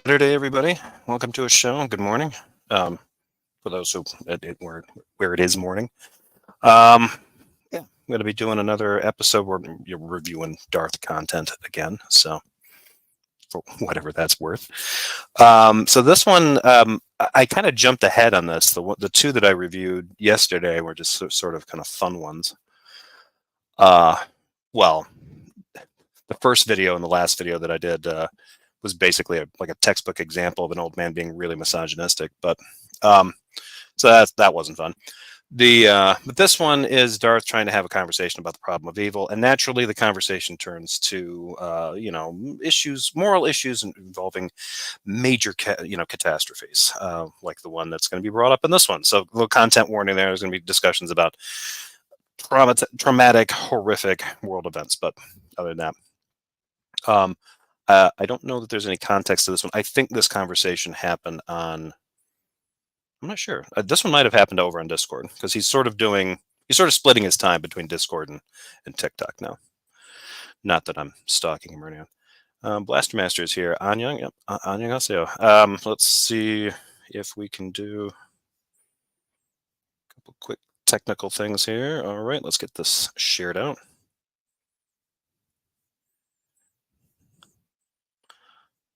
Saturday, everybody. Welcome to a show. Good morning. For those who where it is morning. Yeah, I'm going to be doing another episode where you're reviewing Darth content again. So for whatever that's worth. So this one, I kind of jumped ahead on this. The two that I reviewed yesterday were just sort of kind of fun ones. Well, the first video and the last video that I did was basically like a textbook example of an old man being really misogynistic. But so that wasn't fun. But this one is Darth trying to have a conversation about the problem of evil, and naturally the conversation turns to moral issues involving major catastrophes, like the one that's going to be brought up in this one. So, a little content warning there. There's going to be discussions about traumatic, horrific world events. But other than that, I don't know that there's any context to this one. I think this conversation happened on. I'm not sure. This one might have happened over on Discord because he's sort of splitting his time between Discord and TikTok now. Not that I'm stalking him right now. Blaster Master is here. Anyang, yep. Annyeonghaseyo. Let's see if we can do a couple quick technical things here. All right, let's get this shared out.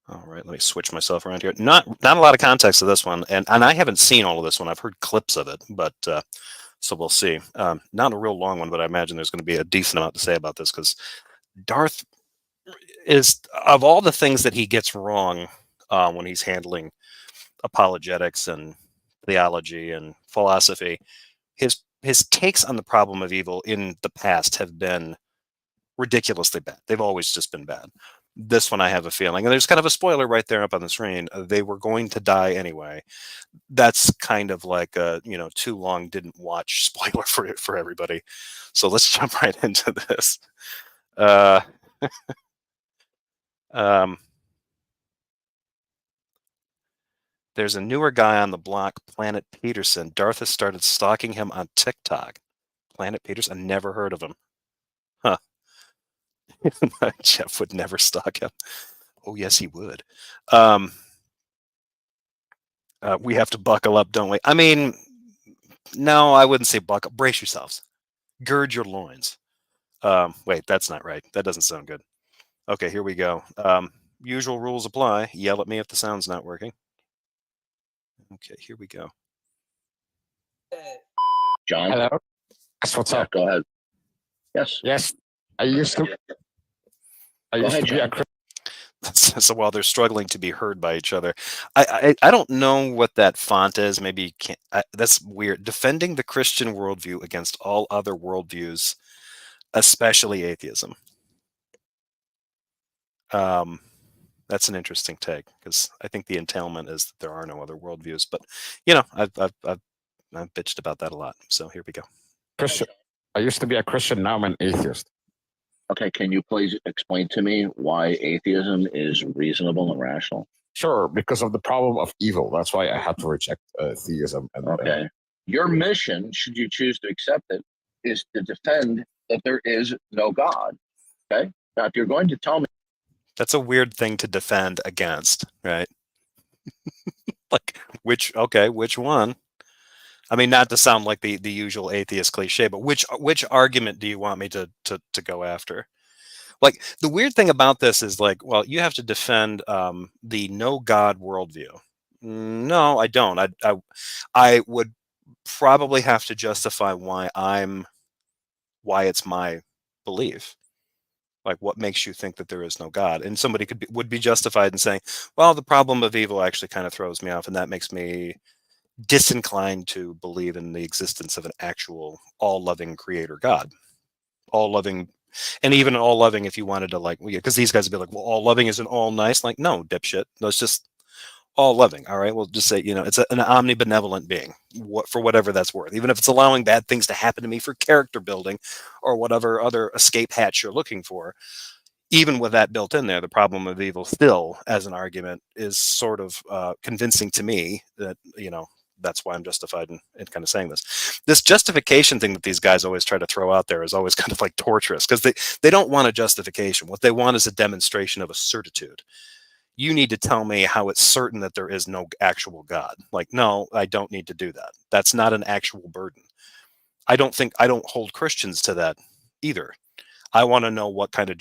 All right, let me switch myself around here. Not a lot of context to this one, and I haven't seen all of this one. I've heard clips of it, but so we'll see. Not a real long one, but I imagine there's going to be a decent amount to say about this because Darth is, of all the things that he gets wrong when he's handling apologetics and theology and philosophy, his takes on the problem of evil in the past have been ridiculously bad. They've always just been bad. This one, I have a feeling, and there's kind of a spoiler right there up on the screen. They were going to die anyway. That's kind of like a too long didn't watch spoiler for everybody. So let's jump right into this. There's a newer guy on the block, Planet Peterson. Darth has started stalking him on TikTok. Planet Peterson, I never heard of him. Huh. Jeff would never stalk him. Oh, yes, he would. We have to buckle up, don't we? I mean, no, I wouldn't say buckle. Brace yourselves. Gird your loins. Wait, that's not right. That doesn't sound good. Okay, here we go. Usual rules apply. Yell at me if the sound's not working. Okay, here we go. John? Hello? Yes, what's up? Go ahead. Yes. Yes. I used to be a Christian. So while they're struggling to be heard by each other, I don't know what that font is. Maybe you can't. That's weird. Defending the Christian worldview against all other worldviews, especially atheism. That's an interesting take because I think the entailment is that there are no other worldviews. But I've bitched about that a lot. So here we go. Christian. I used to be a Christian. Now I'm an atheist. Okay, can you please explain to me why atheism is reasonable and rational? Sure, because of the problem of evil. That's why I had to reject theism. Okay. Your mission, should you choose to accept it, is to defend that there is no God. Okay? Now, if you're going to tell me... That's a weird thing to defend against, right? Like, which one? I mean, not to sound like the usual atheist cliche, but which argument do you want me to go after? Like, the weird thing about this is like, well, you have to defend the no God worldview. No, I don't. I would probably have to justify why it's my belief. Like, what makes you think that there is no God? And somebody would be justified in saying, well, the problem of evil actually kind of throws me off, and that makes me disinclined to believe in the existence of an actual all-loving creator God. All-loving, and even all-loving if you wanted to, like, because these guys would be like, well, all-loving isn't all nice. Like, no, dipshit. No, it's just all-loving, all right? We'll just say, it's an omnibenevolent being, for whatever that's worth. Even if it's allowing bad things to happen to me for character building or whatever other escape hatch you're looking for, even with that built in there, the problem of evil still, as an argument, is sort of convincing to me that, that's why I'm justified in kind of saying this. This justification thing that these guys always try to throw out there is always kind of like torturous because they don't want a justification. What they want is a demonstration of a certitude. you need to tell me how it's certain that there is no actual God. Like, no, I don't need to do that. That's not an actual burden. I don't hold Christians to that either. I want to know what kind of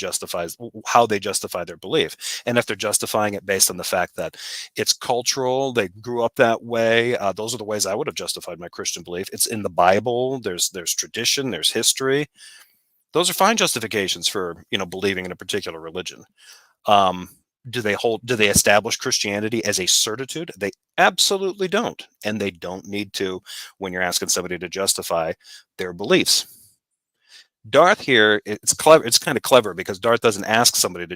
how they justify their belief. And if they're justifying it based on the fact that it's cultural, they grew up that way, those are the ways I would have justified my Christian belief. It's in the Bible, there's tradition, there's history. Those are fine justifications for, believing in a particular religion. Do they establish Christianity as a certitude? They absolutely don't. And they don't need to when you're asking somebody to justify their beliefs. Darth here, it's clever. It's kind of clever because Darth doesn't ask somebody to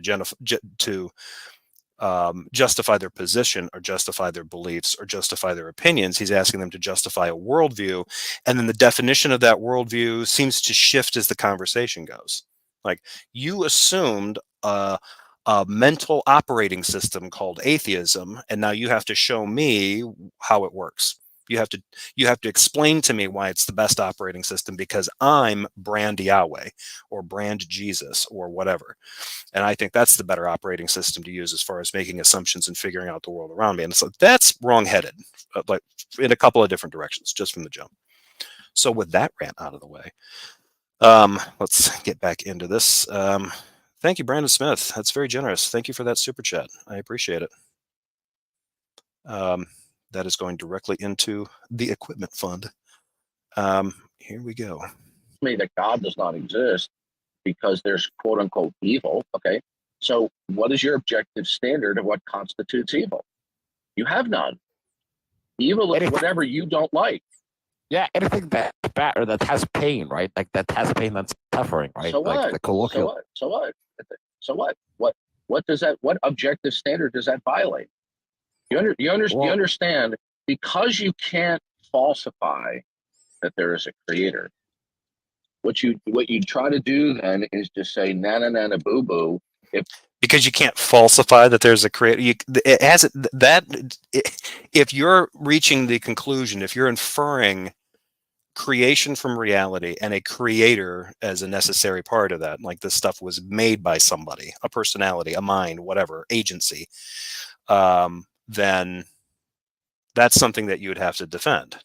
justify their position or justify their beliefs or justify their opinions. He's asking them to justify a worldview, and then the definition of that worldview seems to shift as the conversation goes. Like, you assumed a mental operating system called atheism, and now you have to show me how it works. You have to explain to me why it's the best operating system because I'm brand Yahweh or brand Jesus or whatever. And I think that's the better operating system to use as far as making assumptions and figuring out the world around me. And so that's wrong-headed, like in a couple of different directions, just from the jump. So with that rant out of the way, let's get back into this. Thank you, Brandon Smith. That's very generous. Thank you for that super chat. I appreciate it. That is going directly into the equipment fund. Here we go. Me that God does not exist because there's quote unquote evil. Okay. So what is your objective standard of what constitutes evil? You have none. Evil is whatever you don't like. Yeah, anything that's bad or that has pain, right? Like that has pain, that's suffering, right? So what? Like the colloquial. So what? What does that? What objective standard does that violate? You understand, because you can't falsify that there is a creator. What you try to do then is just say na boo boo. Because you can't falsify that there's a creator. If you're reaching the conclusion, if you're inferring creation from reality and a creator as a necessary part of that, like this stuff was made by somebody, a personality, a mind, whatever, agency, then that's something that you would have to defend,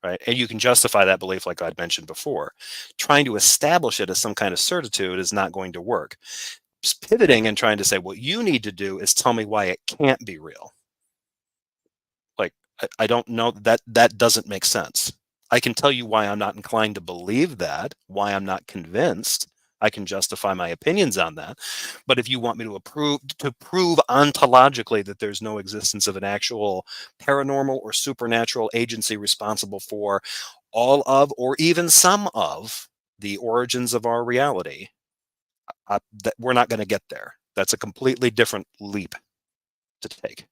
right? And you can justify that belief like I'd mentioned before. Trying to establish it as some kind of certitude is not going to work. Just pivoting and trying to say what you need to do is tell me why it can't be real. Like, I don't know, that doesn't make sense. I can tell you why I'm not inclined to believe that, why I'm not convinced. I can justify my opinions on that. But if you want me to prove ontologically that there's no existence of an actual paranormal or supernatural agency responsible for all of or even some of the origins of our reality, that we're not going to get there. That's a completely different leap to take.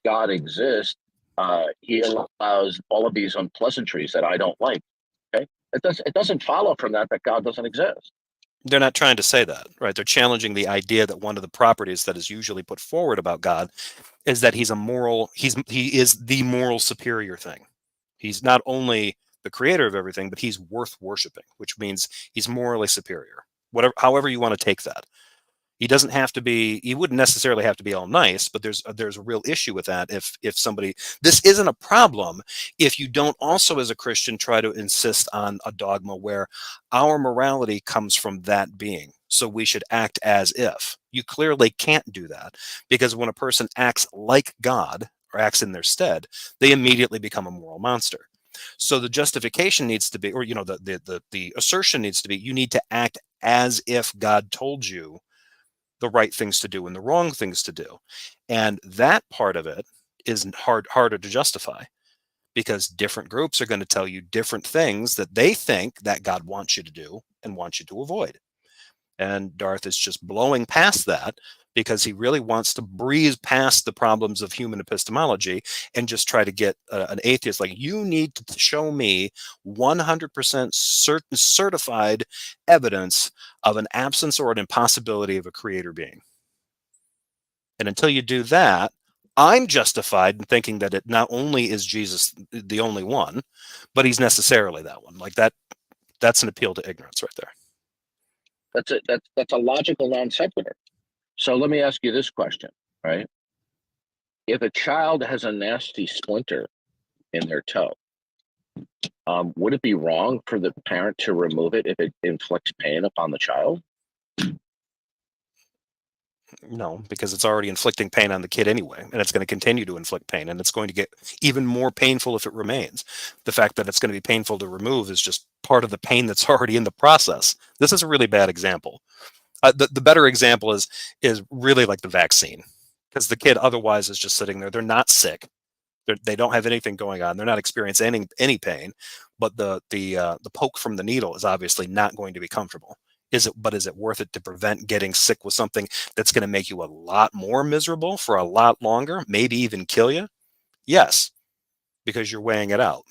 God exists. He allows all of these unpleasantries that I don't like. Okay, it doesn't follow from that God doesn't exist. They're not trying to say that, right? They're challenging the idea that one of the properties that is usually put forward about God is that he is the moral superior thing. He's not only the creator of everything, but he's worth worshiping, which means he's morally superior. However you want to take that. He wouldn't necessarily have to be all nice, but there's a real issue with that. If somebody, this isn't a problem if you don't also as a Christian try to insist on a dogma where our morality comes from that being. So we should act as if. You clearly can't do that because when a person acts like God or acts in their stead, they immediately become a moral monster. So the justification needs to be, or the assertion needs to be, you need to act as if God told you the right things to do and the wrong things to do. And that part of it is harder to justify because different groups are going to tell you different things that they think that God wants you to do and wants you to avoid. And Darth is just blowing past that because he really wants to breeze past the problems of human epistemology and just try to get an atheist like, you need to show me 100% certified evidence of an absence or an impossibility of a creator being. And until you do that, I'm justified in thinking that it not only is Jesus the only one, but he's necessarily that one. Like that's an appeal to ignorance right there. That's a logical non sequitur. So let me ask you this question. right? If a child has a nasty splinter in their toe, would it be wrong for the parent to remove it if it inflicts pain upon the child? No, because it's already inflicting pain on the kid anyway, and it's going to continue to inflict pain, and it's going to get even more painful if it remains. The fact that it's going to be painful to remove is just part of the pain that's already in the process. This is a really bad example. The better example is really like the vaccine, because the kid otherwise is just sitting there. They're not sick. They don't have anything going on. They're not experiencing any pain, but the poke from the needle is obviously not going to be comfortable. But is it worth it to prevent getting sick with something that's going to make you a lot more miserable for a lot longer, maybe even kill you? Yes, because you're weighing it out.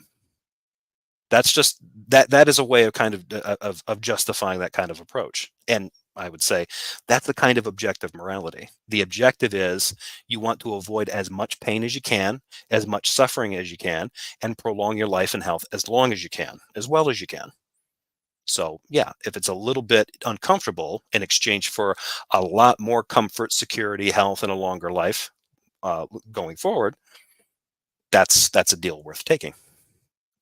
That's just that is a way of kind of justifying that kind of approach. And I would say that's the kind of objective morality. The objective is you want to avoid as much pain as you can, as much suffering as you can, and prolong your life and health as long as you can, as well as you can. So yeah, if it's a little bit uncomfortable in exchange for a lot more comfort, security, health, and a longer life going forward, that's a deal worth taking.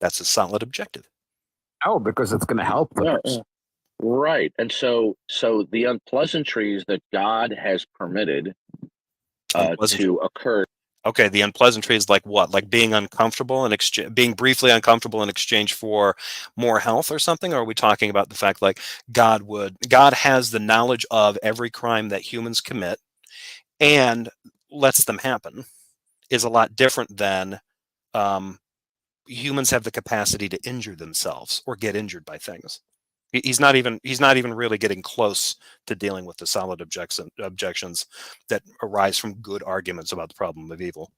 That's a solid objective. Oh, because it's going to help them. Yeah, right. And so the unpleasantries that God has permitted to occur. Okay, the unpleasantry is like what? Like being uncomfortable and being briefly uncomfortable in exchange for more health or something? Or are we talking about the fact like God has the knowledge of every crime that humans commit and lets them happen is a lot different than humans have the capacity to injure themselves or get injured by things. He's not even really getting close to dealing with the solid objections that arise from good arguments about the problem of evil.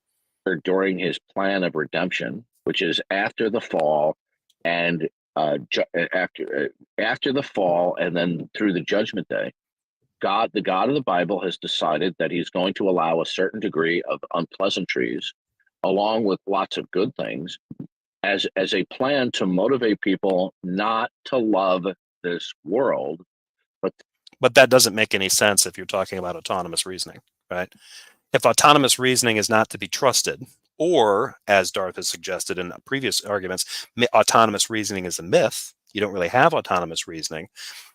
During his plan of redemption, which is after the fall, and after the fall, and then through the judgment day, the God of the Bible has decided that He's going to allow a certain degree of unpleasantries, along with lots of good things, as a plan to motivate people not to love this world. But that doesn't make any sense if you're talking about autonomous reasoning, right? If autonomous reasoning is not to be trusted, or as Darth has suggested in previous arguments, autonomous reasoning is a myth, you don't really have autonomous reasoning,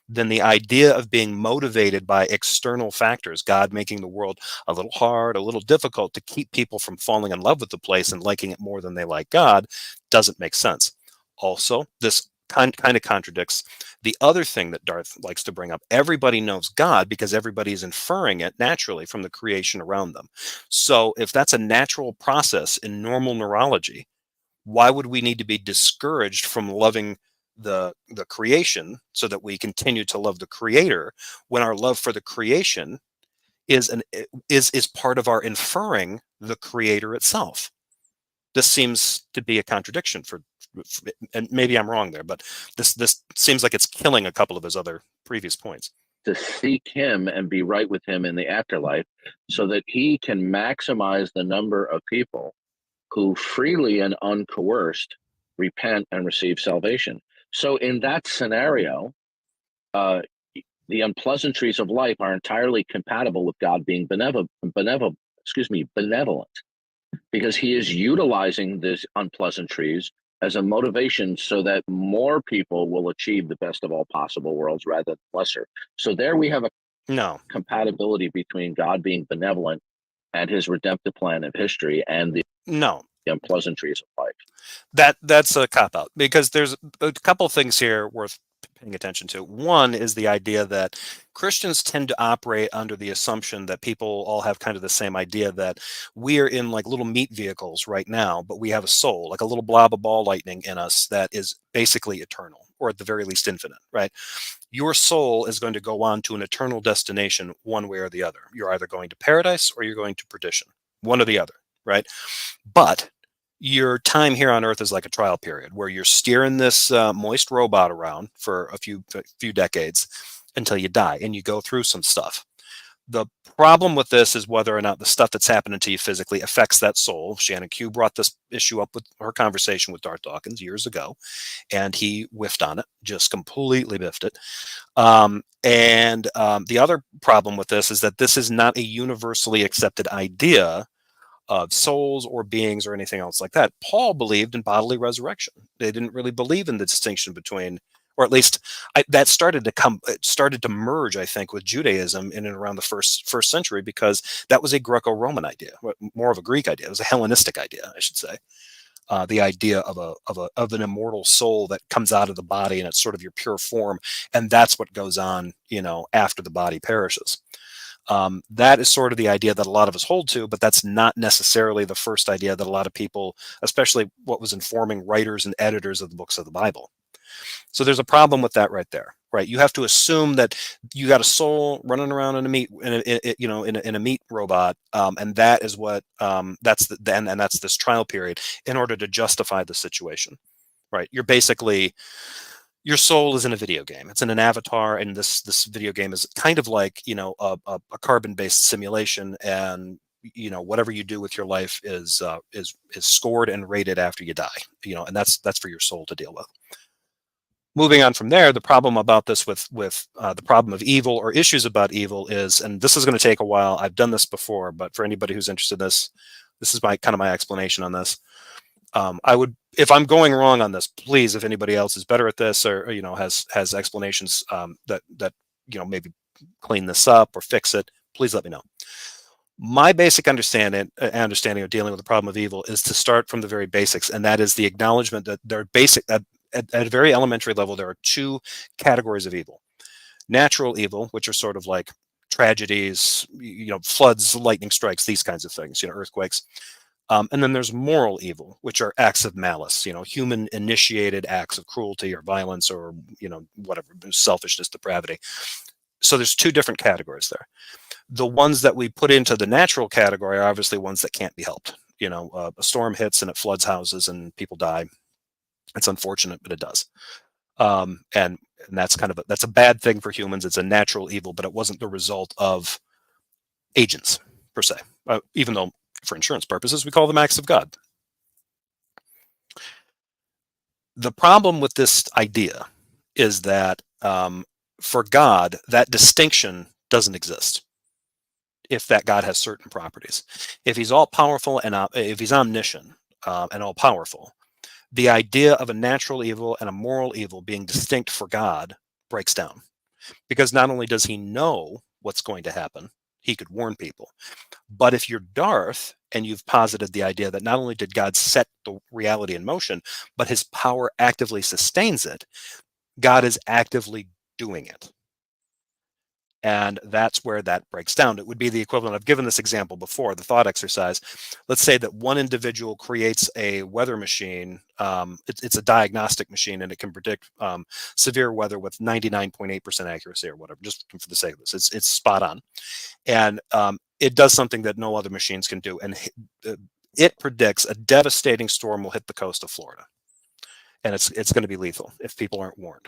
then the idea of being motivated by external factors, God making the world a little hard, a little difficult to keep people from falling in love with the place and liking it more than they like God, doesn't make sense. Also, this kind of contradicts the other thing that Darth likes to bring up. Everybody knows God because everybody is inferring it naturally from the creation around them. So if that's a natural process in normal neurology, why would we need to be discouraged from loving the creation so that we continue to love the creator when our love for the creation is part of our inferring the creator itself? This seems to be a contradiction and maybe I'm wrong there, but this seems like it's killing a couple of his other previous points. To seek Him and be right with Him in the afterlife, so that He can maximize the number of people who freely and uncoerced repent and receive salvation. So in that scenario, the unpleasantries of life are entirely compatible with God being benevolent, because He is utilizing these unpleasantries as a motivation so that more people will achieve the best of all possible worlds rather than lesser. So there we have a compatibility between God being benevolent and His redemptive plan of history and the unpleasantries of life. That's a cop-out, because there's a couple things here worth paying attention to. One is the idea that Christians tend to operate under the assumption that people all have kind of the same idea, that we are in like little meat vehicles right now, but we have a soul, like a little blob of ball lightning in us that is basically eternal, or at the very least infinite, right? Your soul is going to go on to an eternal destination one way or the other. You're either going to paradise or you're going to perdition, one or the other, right? But your time here on Earth is like a trial period where you're steering this moist robot around for a few decades until you die and you go through some stuff. The problem with this is whether or not the stuff that's happening to you physically affects that soul. Shannon Q brought this issue up with her conversation with Darth Dawkins years ago, and he whiffed on it, just completely biffed it. The other problem with this is that this is not a universally accepted idea of souls or beings or anything else like that. Paul believed in bodily resurrection. They didn't really believe in the distinction between, or at least that started to merge, I think, with Judaism in and around the first century, because that was a Greco-Roman idea, more of a Greek idea. It was a Hellenistic idea, I should say. The idea of an immortal soul that comes out of the body, and it's sort of your pure form, and that's what goes on, after the body perishes. That is sort of the idea that a lot of us hold to, but that's not necessarily the first idea that a lot of people, especially what was informing writers and editors of the books of the Bible. So there's a problem with that right there, right? You have to assume that you got a soul running around in a meat, in a meat robot, and that is what that's this trial period in order to justify the situation, right? You're basically, your soul is in a video game. It's in an avatar, and this video game is kind of like a carbon-based simulation, and whatever you do with your life is scored and rated after you die, and that's for your soul to deal with. Moving on from there, the problem about this with the problem of evil or issues about evil is, and this is going to take a while. I've done this before, but for anybody who's interested in this is my explanation on this. If I'm going wrong on this, please, if anybody else is better at this or has explanations that maybe clean this up or fix it, please let me know. My basic understanding of dealing with the problem of evil is to start from the very basics, and that is the acknowledgement that there are at a very elementary level, there are two categories of evil: natural evil, which are sort of like tragedies, floods, lightning strikes, these kinds of things, earthquakes. And then there's moral evil, which are acts of malice, human initiated acts of cruelty or violence or, whatever, selfishness, depravity. So there's two different categories there. The ones that we put into the natural category are obviously ones that can't be helped. A storm hits and it floods houses and people die. It's unfortunate, but it does. And that's that's a bad thing for humans. It's a natural evil, but it wasn't the result of agents per se, even though for insurance purposes, we call them acts of God. The problem with this idea is that for God, that distinction doesn't exist. If that God has certain properties, if he's all powerful and if he's omniscient and all powerful, the idea of a natural evil and a moral evil being distinct for God breaks down, because not only does he know what's going to happen, he could warn people. But if you're Darth and you've posited the idea that not only did God set the reality in motion, but his power actively sustains it, God is actively doing it. And that's where that breaks down. It would be the equivalent. I've given this example before, the thought exercise. Let's say that one individual creates a weather machine. It's a diagnostic machine, and it can predict severe weather with 99.8% accuracy or whatever, just for the sake of this. It's spot on. And it does something that no other machines can do. And it predicts a devastating storm will hit the coast of Florida. And it's going to be lethal if people aren't warned.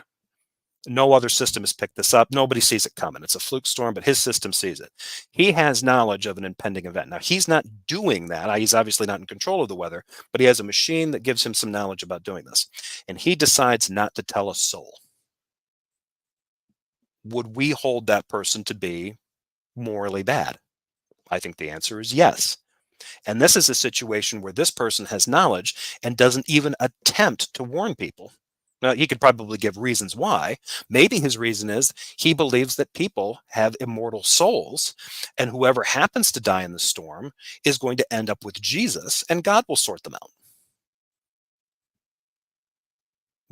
No other system has picked this up. Nobody sees it coming. It's a fluke storm, but his system sees it. He has knowledge of an impending event. Now, he's not doing that. He's obviously not in control of the weather, but he has a machine that gives him some knowledge about doing this. And he decides not to tell a soul. Would we hold that person to be morally bad? I think the answer is yes. And this is a situation where this person has knowledge and doesn't even attempt to warn people. Now, he could probably give reasons why. Maybe his reason is he believes that people have immortal souls, and whoever happens to die in the storm is going to end up with Jesus, and God will sort them out.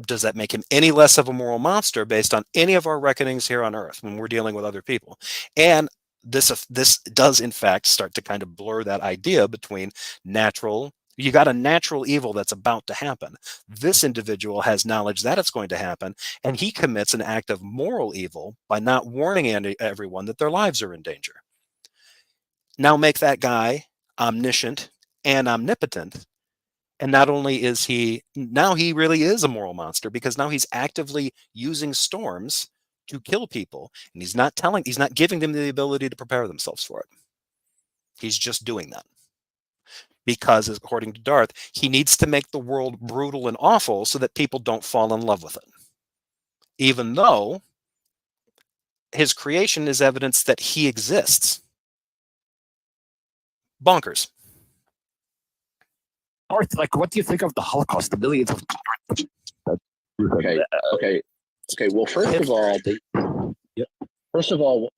Does that make him any less of a moral monster based on any of our reckonings here on earth when we're dealing with other people? And this does, in fact, start to kind of blur that idea between natural. You got a natural evil that's about to happen. This individual has knowledge that it's going to happen, and he commits an act of moral evil by not warning everyone that their lives are in danger. Now make that guy omniscient and omnipotent, and not only is he, now he really is a moral monster, because now he's actively using storms to kill people, and he's not giving them the ability to prepare themselves for it. He's just doing that. Because, according to Darth, he needs to make the world brutal and awful so that people don't fall in love with it. Even though his creation is evidence that he exists. Bonkers. Darth, like, what do you think of the Holocaust? The millions of Okay. Well, first of all,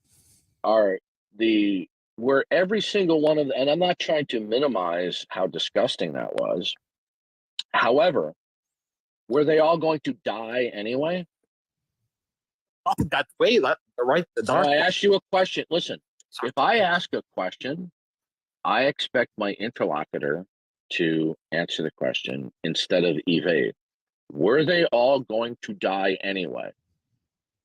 were every single one of them, and I'm not trying to minimize how disgusting that was. However, were they all going to die anyway? Not that way, right? I asked you a question. Listen, if I ask a question, I expect my interlocutor to answer the question instead of evade. Were they all going to die anyway?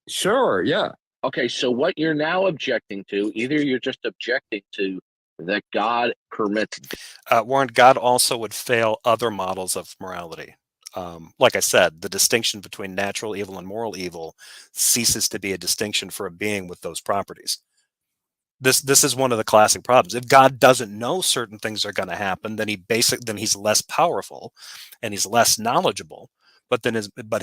Sure, yeah. Okay, so what you're now objecting to, either you're just objecting to that God permits. Warren, God also would fail other models of morality. Like I said, the distinction between natural evil and moral evil ceases to be a distinction for a being with those properties. This is one of the classic problems. If God doesn't know certain things are going to happen, then he's less powerful and he's less knowledgeable. But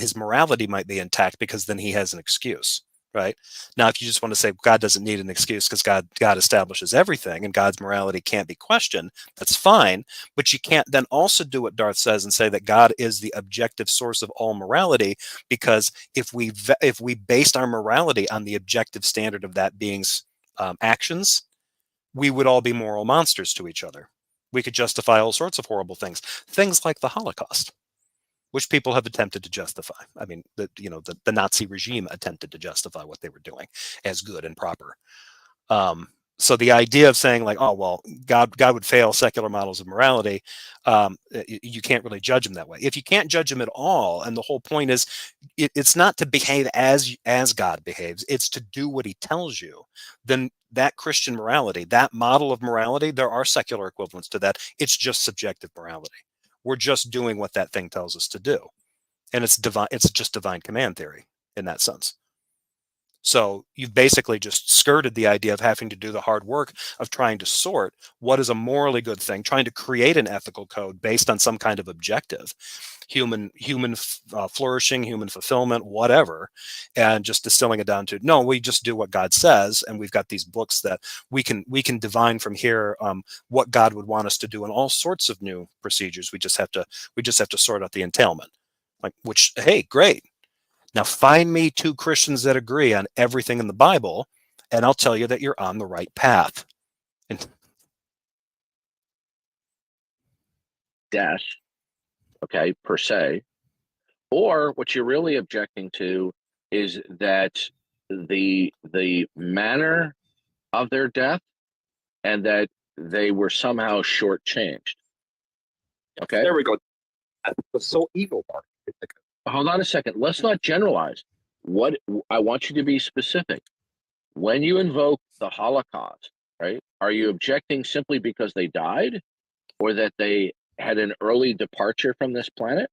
his morality might be intact because then he has an excuse. Right? Now, if you just want to say God doesn't need an excuse because God establishes everything and God's morality can't be questioned, that's fine. But you can't then also do what Darth says and say that God is the objective source of all morality, because if we based our morality on the objective standard of that being's actions, we would all be moral monsters to each other. We could justify all sorts of horrible things like the Holocaust, which people have attempted to justify. I mean, the Nazi regime attempted to justify what they were doing as good and proper. So the idea of saying like, oh, well, God would fail secular models of morality, you can't really judge him that way. If you can't judge him at all, and the whole point is, it's not to behave as God behaves, it's to do what he tells you, then that Christian morality, that model of morality, there are secular equivalents to that. It's just subjective morality. We're just doing what that thing tells us to do. And it's divine. It's just divine command theory in that sense. So you've basically just skirted the idea of having to do the hard work of trying to sort what is a morally good thing, trying to create an ethical code based on some kind of objective, human flourishing, human fulfillment, whatever, and just distilling it down to, no, we just do what God says, and we've got these books that we can divine from here what God would want us to do in all sorts of new procedures. We just have to sort out the entailment, which, hey, great. Now find me two Christians that agree on everything in the Bible, and I'll tell you that you're on the right path. Death, okay, per se, or what you're really objecting to is that the manner of their death and that they were somehow shortchanged. Okay, there we go. That was so evil, Mark. Hold on a second. Let's not generalize. What I want you to be specific. When you invoke the Holocaust, right? Are you objecting simply because they died, or that they had an early departure from this planet?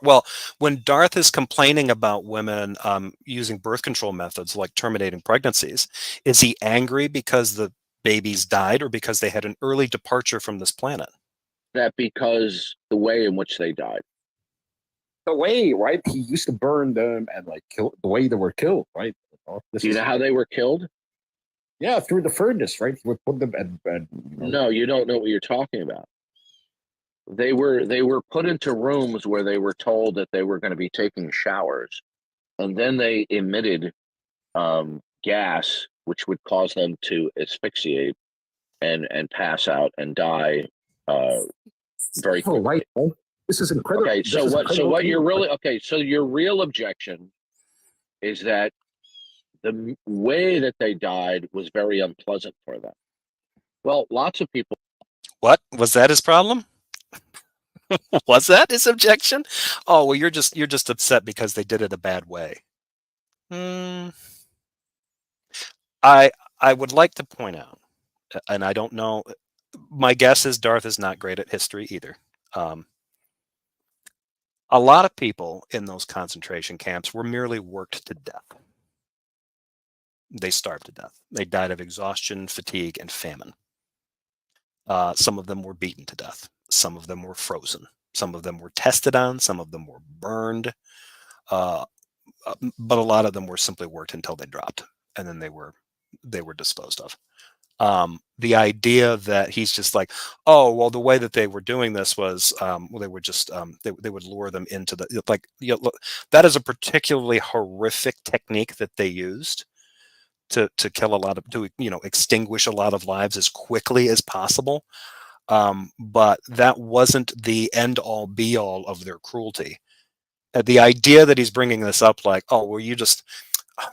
Well, when Darth is complaining about women using birth control methods like terminating pregnancies, is he angry because the babies died or because they had an early departure from this planet? That because the way in which they died. The way, right? He used to burn them and like kill the way they were killed, right? Do you know how they were killed? Yeah, through the furnace, right? He would put them at bed. No, you don't know what you're talking about. They were put into rooms where they were told that they were going to be taking showers, and then they emitted gas, which would cause them to asphyxiate and pass out and die very quickly. Right. This is incredible. Okay, so what you're really so your real objection is that the way that they died was very unpleasant for them. Well, lots of people. What was that his problem? Was that his objection? Oh, well, you're just upset because they did it a bad way. I would like to point out, and I don't know, my guess is Darth is not great at history either. A lot of people in those concentration camps were merely worked to death. They starved to death. They died of exhaustion, fatigue, and famine. Some of them were beaten to death. Some of them were frozen. Some of them were tested on. Some of them were burned. Uh, but a lot of them were simply worked until they dropped, and then they were disposed of. The idea that he's just like, oh, well, the way that they were doing this was, well, they were just, they would lure them into the, like, look, that is a particularly horrific technique that they used to kill a lot of, to, extinguish a lot of lives as quickly as possible. But that wasn't the end all be all of their cruelty. The idea that he's bringing this up, like, oh, well, you just,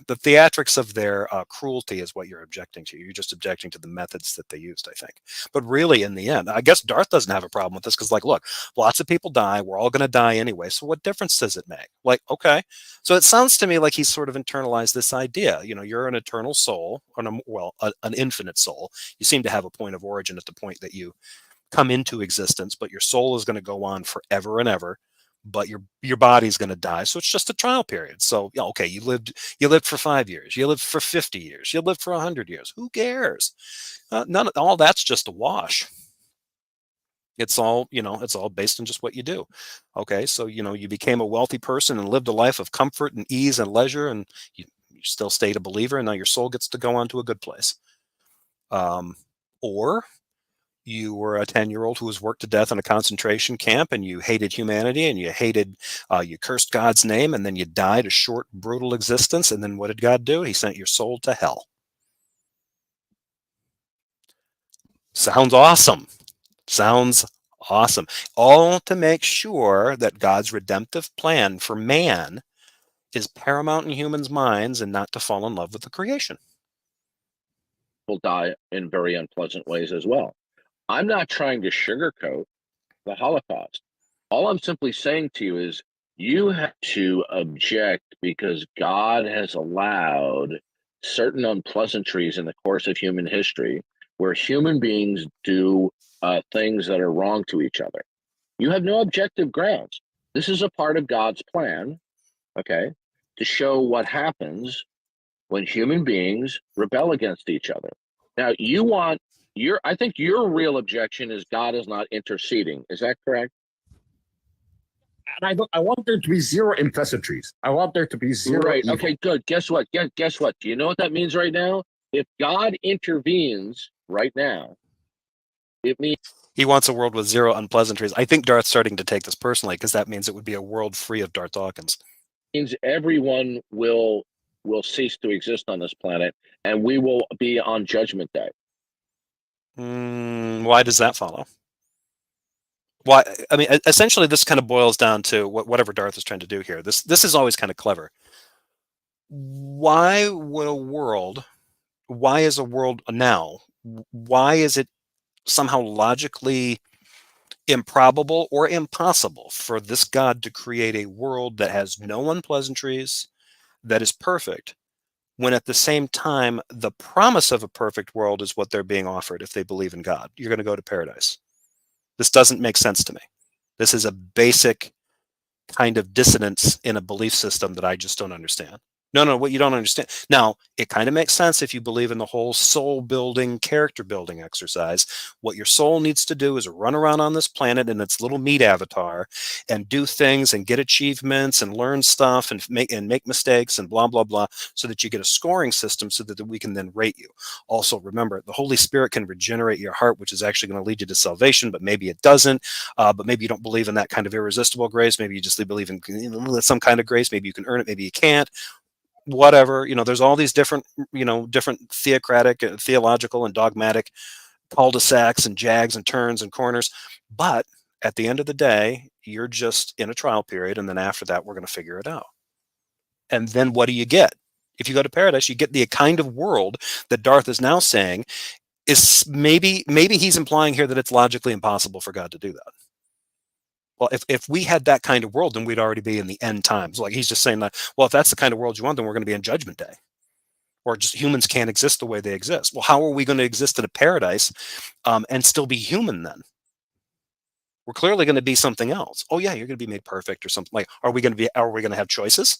the theatrics of their cruelty is what you're objecting to. You're just objecting to the methods that they used, I think. But really, in the end, I guess Darth doesn't have a problem with this because, like, look, lots of people die. We're all going to die anyway. So what difference does it make? Like, okay. So it sounds to me like he's sort of internalized this idea. You're an eternal soul, or an infinite soul. You seem to have a point of origin at the point that you come into existence, but your soul is going to go on forever and ever. But your body's going to die, so it's just a trial period. So okay, you lived for 5 years, you lived for 50 years, you lived for 100 years. Who cares? None of all that's just a wash. It's all it's all based on just what you do. Okay, so you became a wealthy person and lived a life of comfort and ease and leisure, and you still stayed a believer, and now your soul gets to go on to a good place. Or you were a 10-year-old who was worked to death in a concentration camp, and you hated humanity, and you cursed God's name, and then you died a short, brutal existence. And then what did God do? He sent your soul to hell. Sounds awesome. Sounds awesome. All to make sure that God's redemptive plan for man is paramount in humans' minds and not to fall in love with the creation. Will die in very unpleasant ways as well. I'm not trying to sugarcoat the Holocaust. All I'm simply saying to you is you have to object because God has allowed certain unpleasantries in the course of human history where human beings do things that are wrong to each other. You have no objective grounds. This is a part of God's plan, okay, to show what happens when human beings rebel against each other. Now, I think your real objection is God is not interceding. Is that correct? And I want there to be zero unpleasantries. I want there to be zero. Right. evil. Okay, good. Guess what? Guess what? Do you know what that means right now? If God intervenes right now, it means He wants a world with zero unpleasantries. I think Darth's starting to take this personally because that means it would be a world free of Darth Dawkins. Everyone will cease to exist on this planet, and we will be on Judgment Day. Why does that follow? Why? I mean, essentially, this kind of boils down to whatever Darth is trying to do here. This is always kind of clever. Why would a world? Why is a world now? Why is it somehow logically improbable or impossible for this God to create a world that has no unpleasantries, that is perfect, when at the same time the promise of a perfect world is what they're being offered if they believe in God? You're going to go to paradise. This doesn't make sense to me. This is a basic kind of dissonance in a belief system that I just don't understand. No, what you don't understand. Now, it kind of makes sense if you believe in the whole soul building, character building exercise. What your soul needs to do is run around on this planet in its little meat avatar and do things and get achievements and learn stuff and make mistakes and blah, blah, blah, so that you get a scoring system so that we can then rate you. Also, remember, the Holy Spirit can regenerate your heart, which is actually going to lead you to salvation, but maybe it doesn't. But maybe you don't believe in that kind of irresistible grace. Maybe you just believe in some kind of grace. Maybe you can earn it. Maybe you can't. Whatever, there's all these different theocratic, theological, and dogmatic cul-de-sacs and jags and turns and corners. But at the end of the day, you're just in a trial period, and then after that, we're going to figure it out. And then what do you get? If you go to paradise, you get the kind of world that Darth is now saying is maybe he's implying here that it's logically impossible for God to do that. Well, if we had that kind of world, then we'd already be in the end times. Like he's just saying that, well, if that's the kind of world you want, then we're going to be in Judgment Day. Or just humans can't exist the way they exist. Well, how are we going to exist in a paradise and still be human then? We're clearly going to be something else. Oh yeah, you're going to be made perfect or something. Like, are we going to have choices?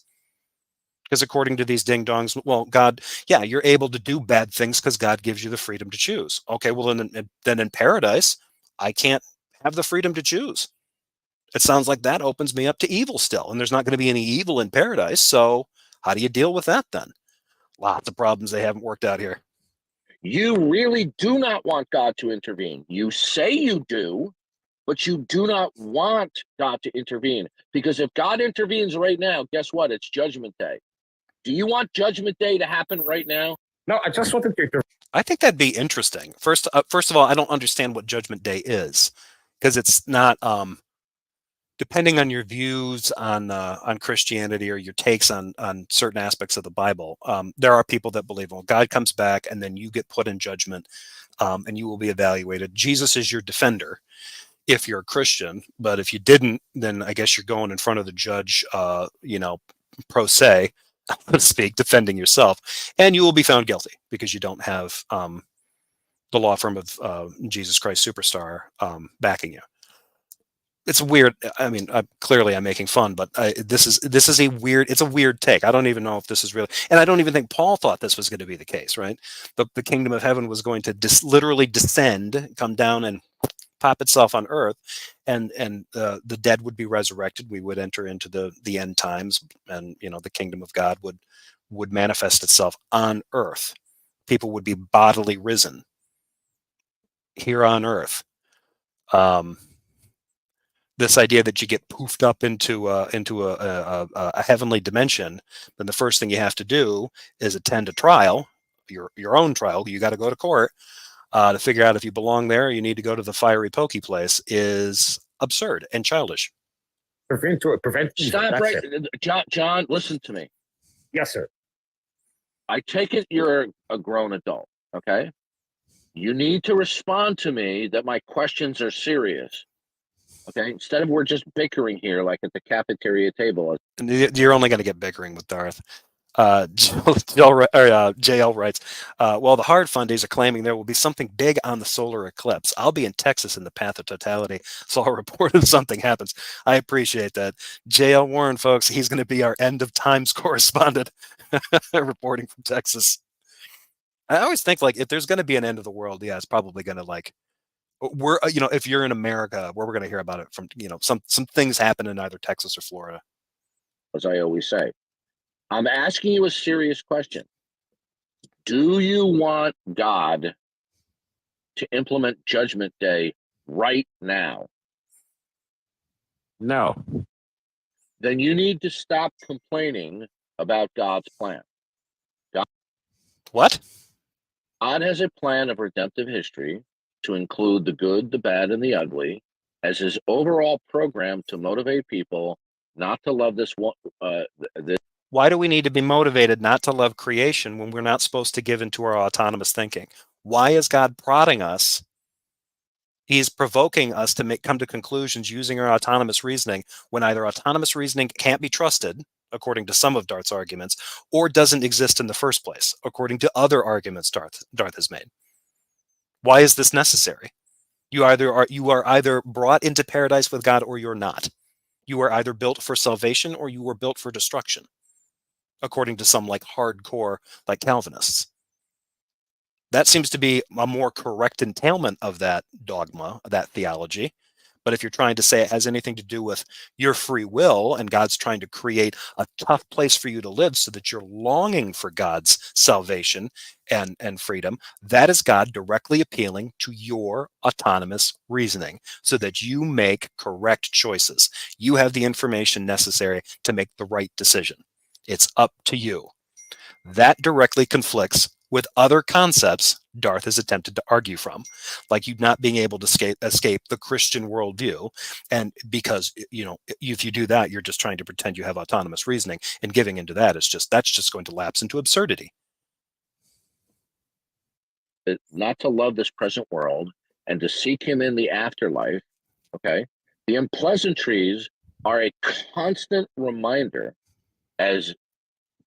Because according to these ding dongs, well, God, yeah, you're able to do bad things because God gives you the freedom to choose. Okay, well then in paradise, I can't have the freedom to choose. It sounds like that opens me up to evil still, and there's not going to be any evil in paradise. So how do you deal with that then? Lots of problems they haven't worked out here. You really do not want God to intervene. You say you do, but you do not want God to intervene. Because if God intervenes right now, guess what? It's Judgment Day. Do you want Judgment Day to happen right now? No, I just wanted to. I think that'd be interesting. First of all, I don't understand what Judgment Day is, because it's not. Depending on your views on Christianity or your takes on certain aspects of the Bible, there are people that believe, well, God comes back and then you get put in judgment, and you will be evaluated. Jesus is your defender if you're a Christian, but if you didn't, then I guess you're going in front of the judge, pro se, so to speak, defending yourself, and you will be found guilty because you don't have the law firm of Jesus Christ Superstar backing you. It's weird. I mean, clearly I'm making fun, but this is a weird. It's a weird take. I don't even know if this is really, and I don't even think Paul thought this was going to be the case, right? The kingdom of heaven was going to literally descend, come down, and pop itself on earth, and the dead would be resurrected. We would enter into the end times, and the kingdom of God would manifest itself on earth. People would be bodily risen here on earth. This idea that you get poofed up into a heavenly dimension, then the first thing you have to do is attend a trial, your own trial. You got to go to court to figure out if you belong there. Or you need to go to the fiery pokey place. Is absurd and childish. Prevent evil. Stop That's right, it. John. Listen to me. Yes, sir. I take it you're a grown adult. Okay. You need to respond to me that my questions are serious. Okay, instead of we're just bickering here like at the cafeteria table. And you're only going to get bickering with Darth. JL writes, well, the hard fundies are claiming there will be something big on the solar eclipse. I'll be in Texas in the path of totality, so I'll report if something happens. I appreciate that. JL Warren, folks, he's going to be our end of times correspondent reporting from Texas. I always think, like, if there's going to be an end of the world, yeah, it's probably going to, like, we're if you're in America, where we're going to hear about it from, some things happen in either Texas or Florida. As I always say, I'm asking you a serious question. Do you want God to implement Judgment Day right now? No. Then you need to stop complaining about God's plan. What? God has a plan of redemptive history to include the good, the bad, and the ugly as his overall program to motivate people not to love this one. Why do we need to be motivated not to love creation when we're not supposed to give into our autonomous thinking? Why is God prodding us? He's provoking us to come to conclusions using our autonomous reasoning when either autonomous reasoning can't be trusted, according to some of Darth's arguments, or doesn't exist in the first place, according to other arguments Darth has made. Why is this necessary? You are either brought into paradise with God or you're not. You are either built for salvation or you were built for destruction, according to some like hardcore like Calvinists. That seems to be a more correct entailment of that dogma, that theology. But if you're trying to say it has anything to do with your free will and God's trying to create a tough place for you to live so that you're longing for God's salvation and freedom, that is God directly appealing to your autonomous reasoning so that you make correct choices. You have the information necessary to make the right decision. It's up to you. That directly conflicts with other concepts Darth has attempted to argue from, like you not being able to escape the Christian worldview. And because, if you do that, you're just trying to pretend you have autonomous reasoning, and giving into that that's just going to lapse into absurdity. Not to love this present world and to seek him in the afterlife. Okay. The unpleasantries are a constant reminder, as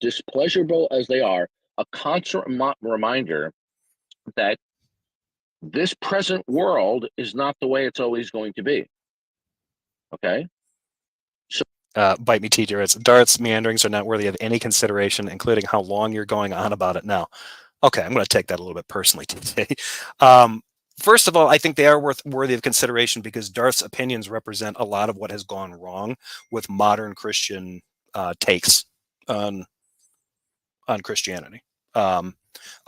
displeasurable as they are, a constant reminder that this present world is not the way it's always going to be. Okay. Bite me, teacher. It's Darth's meanderings are not worthy of any consideration, including how long you're going on about it now. Okay, I'm going to take that a little bit personally today. First of all, I think they are worthy of consideration because Darth's opinions represent a lot of what has gone wrong with modern Christian takes on Christianity.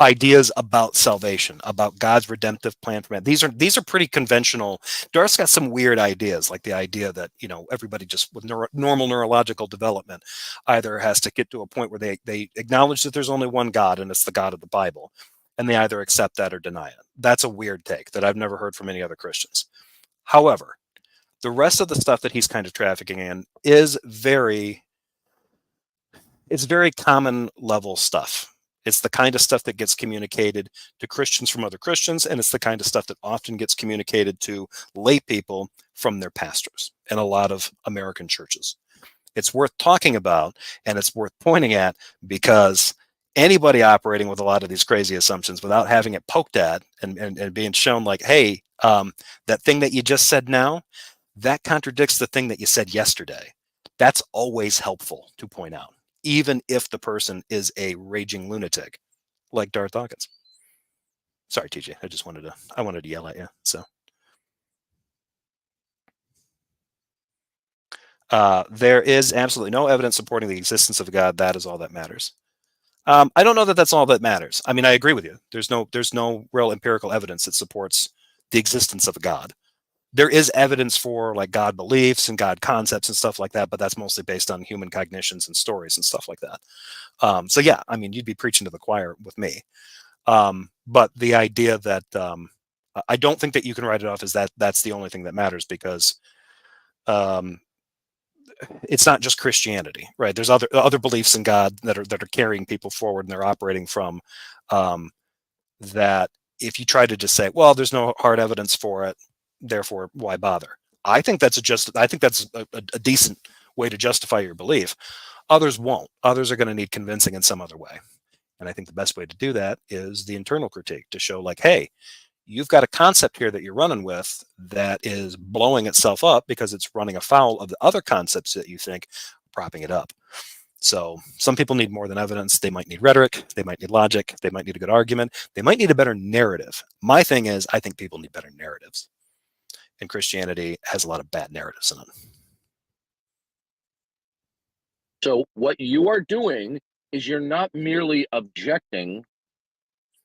Ideas about salvation, about God's redemptive plan for man. These are pretty conventional. Darth's got some weird ideas, like the idea that everybody just with normal neurological development either has to get to a point where they acknowledge that there's only one God and it's the God of the Bible, and they either accept that or deny it. That's a weird take that I've never heard from any other Christians. However, the rest of the stuff that he's kind of trafficking in is very common level stuff. It's the kind of stuff that gets communicated to Christians from other Christians, and it's the kind of stuff that often gets communicated to lay people from their pastors in a lot of American churches. It's worth talking about, and it's worth pointing at, because anybody operating with a lot of these crazy assumptions without having it poked at and being shown like, hey, that thing that you just said now, that contradicts the thing that you said yesterday. That's always helpful to point out, even if the person is a raging lunatic like Darth Dawkins. Sorry, TJ. I wanted to yell at you. So there is absolutely no evidence supporting the existence of God. That is all that matters. I don't know that that's all that matters. I mean, I agree with you. There's no real empirical evidence that supports the existence of a God. There is evidence for like God beliefs and God concepts and stuff like that, but that's mostly based on human cognitions and stories and stuff like that. So yeah, I mean, you'd be preaching to the choir with me. But the idea that I don't think that you can write it off as that's the only thing that matters, because it's not just Christianity, right? There's other beliefs in God that are carrying people forward, and they're operating from that. If you try to just say, well, there's no hard evidence for it, therefore why bother? I think that's a decent way to justify your belief. Others won't. Others are going to need convincing in some other way. And I think the best way to do that is the internal critique, to show like, hey, you've got a concept here that you're running with that is blowing itself up because it's running afoul of the other concepts that you think are propping it up. So some people need more than evidence. They might need rhetoric. They might need logic. They might need a good argument. They might need a better narrative. My thing is, I think people need better narratives. And Christianity has a lot of bad narratives in it. So what you are doing is you're not merely objecting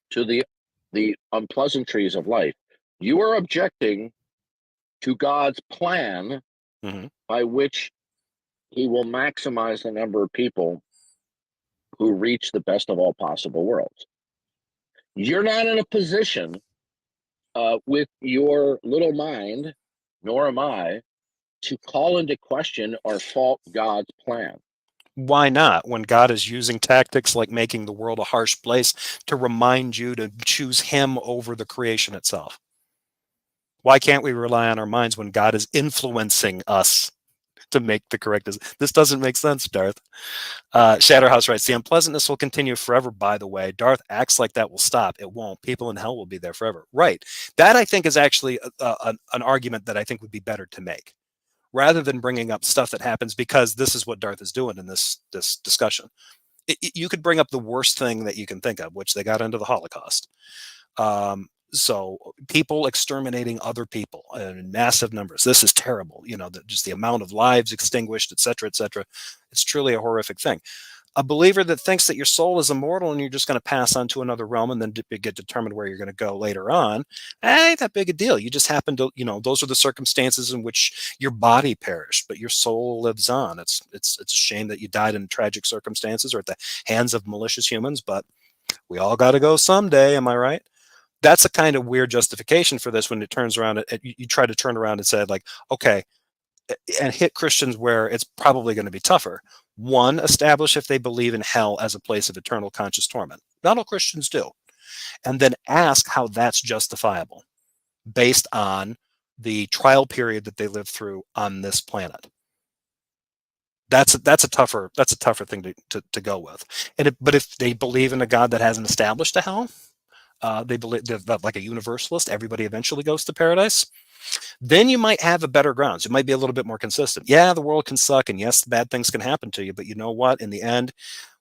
to the unpleasantries of life. You are objecting to God's plan by which he will maximize the number of people who reach the best of all possible worlds. You're not in a position with your little mind, nor am I, to call into question or fault God's plan. Why not? When God is using tactics like making the world a harsh place to remind you to choose him over the creation itself. Why can't we rely on our minds when God is influencing us to make the correct decision? This doesn't make sense, Darth. Shatterhouse writes, the unpleasantness will continue forever, by the way. Darth acts like that will stop. It won't. People in hell will be there forever. Right. That, I think, is actually an argument that I think would be better to make, rather than bringing up stuff that happens, because this is what Darth is doing in this discussion. You could bring up the worst thing that you can think of, which they got into the Holocaust. So people exterminating other people in massive numbers. This is terrible. Just the amount of lives extinguished, et cetera, et cetera. It's truly a horrific thing. A believer that thinks that your soul is immortal and you're just going to pass on to another realm and then get determined where you're going to go later on, ain't that big a deal. You just happen to, those are the circumstances in which your body perished, but your soul lives on. It's a shame that you died in tragic circumstances or at the hands of malicious humans, but we all got to go someday. Am I right? That's a kind of weird justification for this when it turns around. You try to turn around and say, like, okay, and hit Christians where it's probably going to be tougher. One, establish if they believe in hell as a place of eternal conscious torment. Not all Christians do. And then ask how that's justifiable based on the trial period that they lived through on this planet. That's a tougher thing to go with. But if they believe in a God that hasn't established a hell, they believe that, like a universalist, everybody eventually goes to paradise. then you might have a better grounds. You might be a little bit more consistent. Yeah, the world can suck, and yes, bad things can happen to you, but you know what? In the end,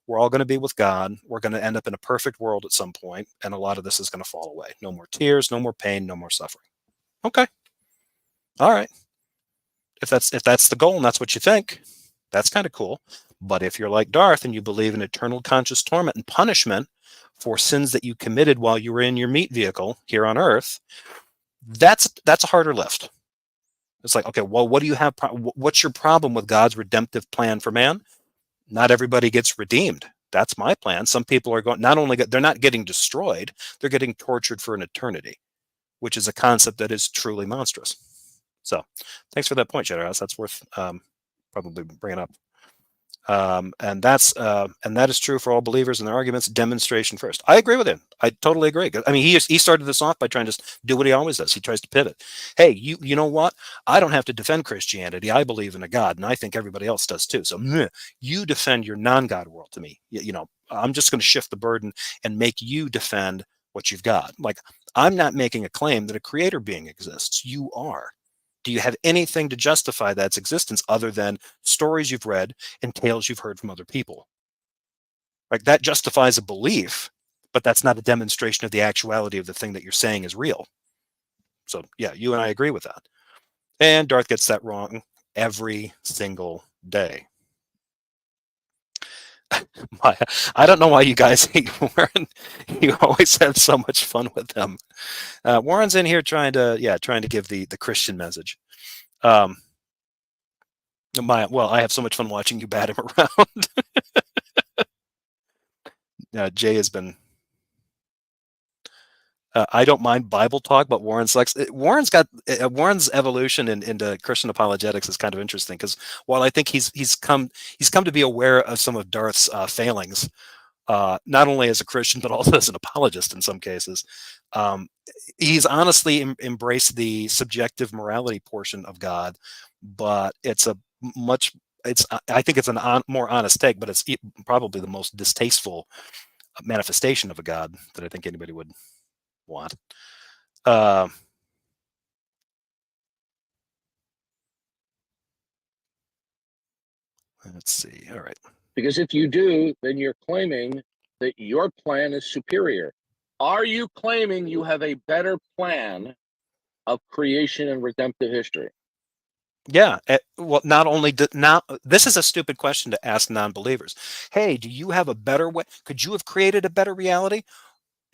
we're all going to be with God. We're going to end up in a perfect world at some point, and a lot of this is going to fall away. No more tears, no more pain, no more suffering. Okay. All right. If that's the goal and that's what you think, that's kind of cool. But if you're like Darth and you believe in eternal conscious torment and punishment for sins that you committed while you were in your meat vehicle here on Earth, that's a harder lift. It's like, okay, well, what do you have? What's your problem with God's redemptive plan for man? Not everybody gets redeemed. That's my plan. Some people are going, not only they're not getting destroyed, they're getting tortured for an eternity, which is a concept that is truly monstrous. So thanks for that point, Jedi. That's worth probably bringing up. And that is true for all believers and their arguments. Demonstration first. I agree with him. I totally agree. I mean, he started this off by trying to do what he always does. He tries to pivot. Hey, you know what? I don't have to defend Christianity. I believe in a God, and I think everybody else does too. So you defend your non-God world to me. You know, I'm just going to shift the burden and make you defend what you've got. Like, I'm not making a claim that a creator being exists. You are. Do you have anything to justify that's existence other than stories you've read and tales you've heard from other people? Like, that justifies a belief, but that's not a demonstration of the actuality of the thing that you're saying is real. So yeah, you and I agree with that. And Darth gets that wrong every single day. I don't know why you guys hate Warren. You always have so much fun with them. Warren's in here trying to give the Christian message. I have so much fun watching you bat him around. Jay has been. I don't mind Bible talk, but Warren sucks. Warren's evolution into Christian apologetics is kind of interesting because while I think he's come to be aware of some of Darth's failings, not only as a Christian but also as an apologist in some cases, he's honestly embraced the subjective morality portion of God, but I think it's more honest take, but it's probably the most distasteful manifestation of a God that I think anybody would want. Let's see. All right. Because if you do, then you're claiming that your plan is superior. Are you claiming you have a better plan of creation and redemptive history? Yeah. Well, not only this is a stupid question to ask non-believers. Hey, do you have a better way? Could you have created a better reality?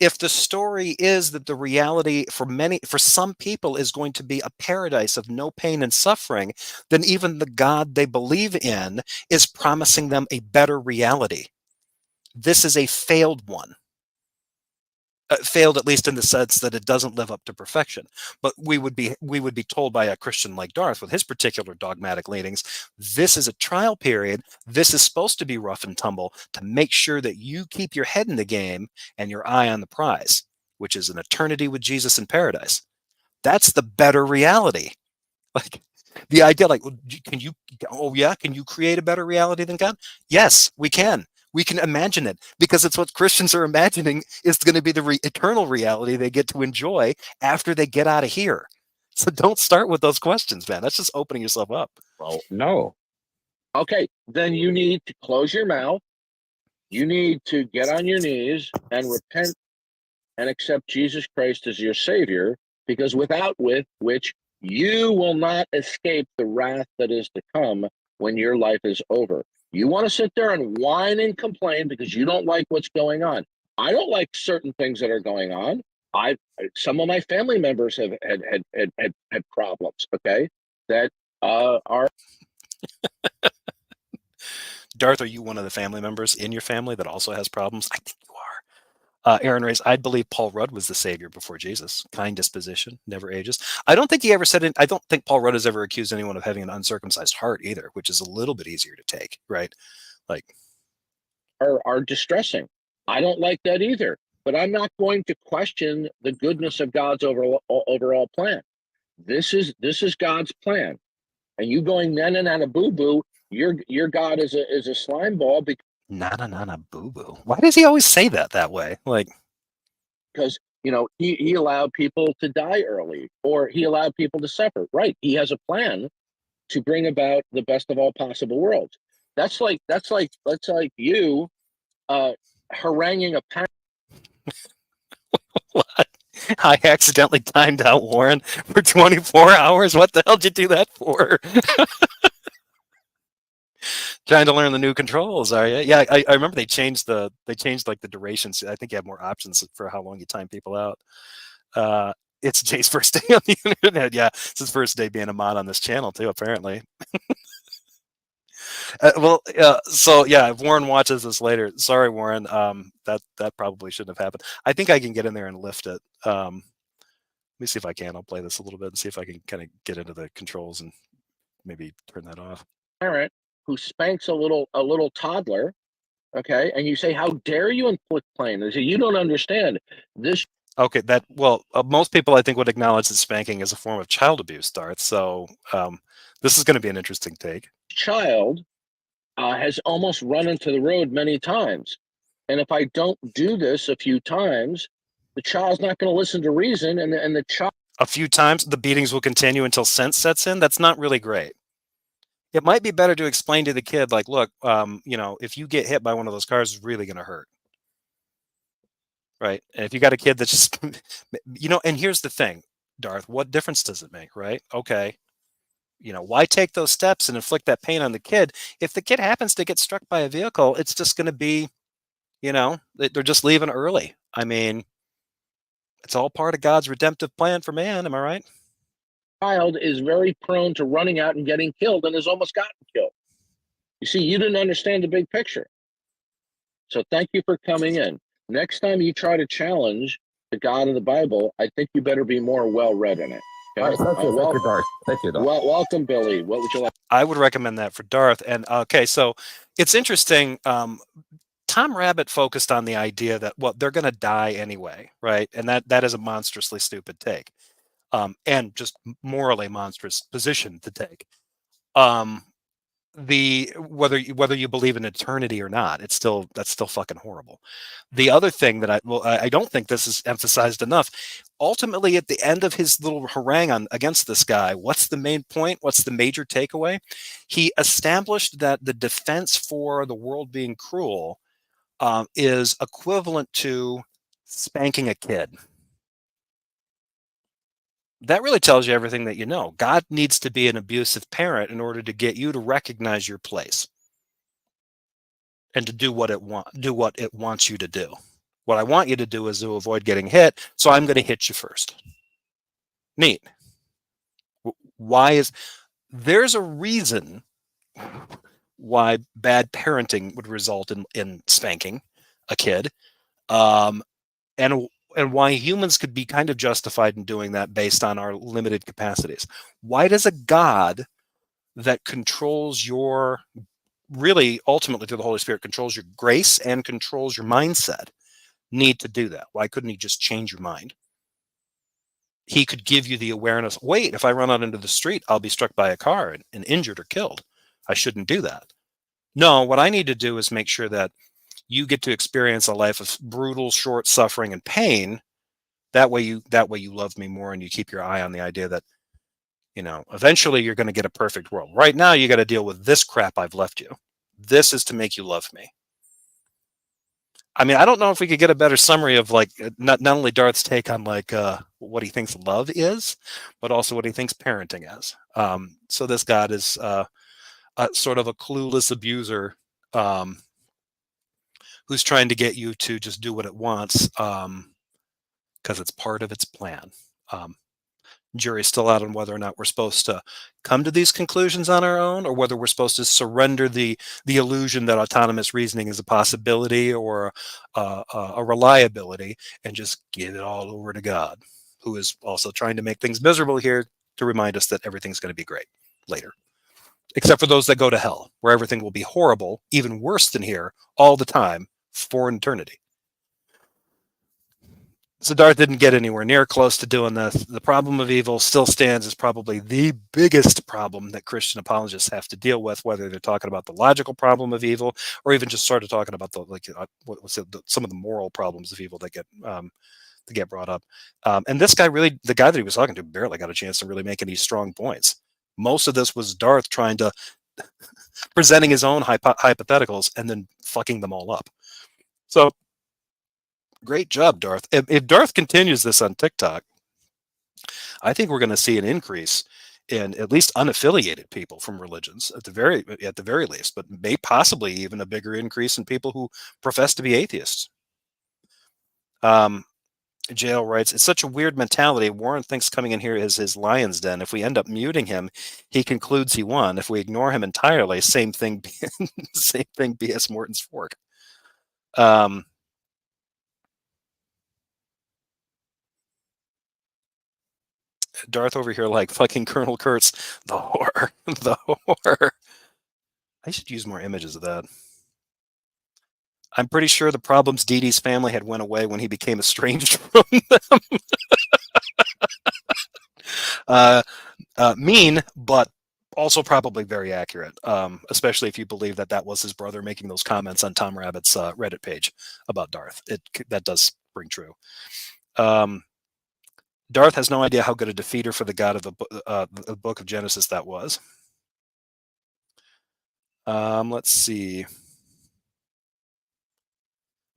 If the story is that the reality for some people is going to be a paradise of no pain and suffering, then even the God they believe in is promising them a better reality. This is a failed one. Failed at least in the sense that it doesn't live up to perfection. But we would be told by a Christian like Darth with his particular dogmatic leanings, this is a trial period. This is supposed to be rough and tumble to make sure that you keep your head in the game and your eye on the prize, which is an eternity with Jesus in paradise. That's the better reality. Like, the idea, like, can you create a better reality than God? Yes, we can. We can imagine it because it's what Christians are imagining is going to be the eternal reality they get to enjoy after they get out of here. So don't start with those questions, man. That's just opening yourself up. Well, no. Okay, then you need to close your mouth. You need to get on your knees and repent and accept Jesus Christ as your Savior, because without which you will not escape the wrath that is to come when your life is over. You want to sit there and whine and complain because you don't like what's going on. I don't like certain things that are going on. Some of my family members have had problems, okay, that are. Darth, are you one of the family members in your family that also has problems? I think you are. Aaron Reyes, I believe Paul Rudd was the savior before Jesus. Kind disposition, never ages. I don't think he ever said it. I don't think Paul Rudd has ever accused anyone of having an uncircumcised heart either, which is a little bit easier to take, right? Like, are distressing. I don't like that either. But I'm not going to question the goodness of God's overall plan. This is God's plan, and you going na boo boo. Your God is a slime ball because na boo boo. Why does he always say that way? Like, because he allowed people to die early, or he allowed people to suffer. Right? He has a plan to bring about the best of all possible worlds. That's like you haranguing a panel. What? I accidentally timed out Warren for 24 hours. What the hell did you do that for? Trying to learn the new controls, are you? Yeah, I remember they changed like the durations. I think you have more options for how long you time people out. It's Jay's first day on the internet. Yeah, it's his first day being a mod on this channel too, apparently. So yeah, if Warren watches this later, sorry, Warren. That probably shouldn't have happened. I think I can get in there and lift it. Let me see if I can. I'll play this a little bit and see if I can kind of get into the controls and maybe turn that off. Parent who spanks a little toddler, okay, and you say, "How dare you inflict pain?" They say, "You don't understand this." Okay, most people I think would acknowledge that spanking is a form of child abuse, Darth. So this is going to be an interesting take. Child has almost run into the road many times, and if I don't do this a few times, the child's not going to listen to reason, and the child. A few times, the beatings will continue until sense sets in. That's not really great. It might be better to explain to the kid, like, look, if you get hit by one of those cars, it's really going to hurt. Right. And if you got a kid that's just, and here's the thing, Darth, what difference does it make? Right. Okay. Why take those steps and inflict that pain on the kid? If the kid happens to get struck by a vehicle, it's just going to be, they're just leaving early. I mean, it's all part of God's redemptive plan for man. Am I right? Child is very prone to running out and getting killed and has almost gotten killed. You see, you didn't understand the big picture. So thank you for coming in. Next time you try to challenge the God of the Bible, I think you better be more well-read in it. Okay? Thank you, Darth. Thank you, Darth. Welcome, Billy. What would you like? I would recommend that for Darth. And okay, so it's interesting. Tom Rabbit focused on the idea that, well, they're going to die anyway, right? And that is a monstrously stupid take, and just morally monstrous position to take. Whether you believe in eternity or not, that's still fucking horrible. The other thing that I don't think this is emphasized enough. Ultimately, at the end of his little harangue against this guy, what's the main point? What's the major takeaway? He established that the defense for the world being cruel is equivalent to spanking a kid. That really tells you everything that you know. God needs to be an abusive parent in order to get you to recognize your place and to do what it wants you to do. What I want you to do is to avoid getting hit, so I'm going to hit you first. Neat. There's a reason why bad parenting would result in spanking a kid, and why humans could be kind of justified in doing that based on our limited capacities. Why does a God that controls really ultimately through the Holy Spirit controls your grace and controls your mindset need to do that? Why couldn't he just change your mind? He could give you the awareness, wait, if I run out into the street, I'll be struck by a car and injured or killed. I shouldn't do that. No, what I need to do is make sure that you get to experience a life of brutal, short suffering and pain. That way you love me more, and you keep your eye on the idea that, eventually you're going to get a perfect world. Right now, you got to deal with this crap I've left you. This is to make you love me. I mean, I don't know if we could get a better summary of not only Darth's take on what he thinks love is, but also what he thinks parenting is. So this God is sort of a clueless abuser who's trying to get you to just do what it wants because it's part of its plan. Jury's still out on whether or not we're supposed to come to these conclusions on our own, or whether we're supposed to surrender the illusion that autonomous reasoning is a possibility or a reliability and just give it all over to God, who is also trying to make things miserable here to remind us that everything's going to be great later. Except for those that go to hell, where everything will be horrible, even worse than here, all the time, for eternity. So Darth didn't get anywhere near close to doing this. The problem of evil still stands as probably the biggest problem that Christian apologists have to deal with, whether they're talking about the logical problem of evil or even just sort of talking about some of the moral problems of evil that get to get brought up. And this guy really, the guy that he was talking to, barely got a chance to really make any strong points. Most of this was Darth trying to presenting his own hypotheticals and then fucking them all up. So great job, Darth. If Darth continues this on TikTok, I think we're going to see an increase in at least unaffiliated people from religions at the very least, but may possibly even a bigger increase in people who profess to be atheists. Jail writes, it's such a weird mentality. Warren thinks coming in here is his lion's den. If we end up muting him, he concludes he won. If we ignore him entirely, same thing. Same thing. B.S. Morton's fork. Darth over here like fucking Colonel Kurtz. The horror. The horror. I should use more images of that. I'm pretty sure the problems Dee Dee's family had went away when he became estranged from them. Mean, but also probably very accurate, especially if you believe that that was his brother making those comments on Tom Rabbit's Reddit page about Darth. That does ring true. Darth has no idea how good a defeater for the God of the book of Genesis that was. Let's see.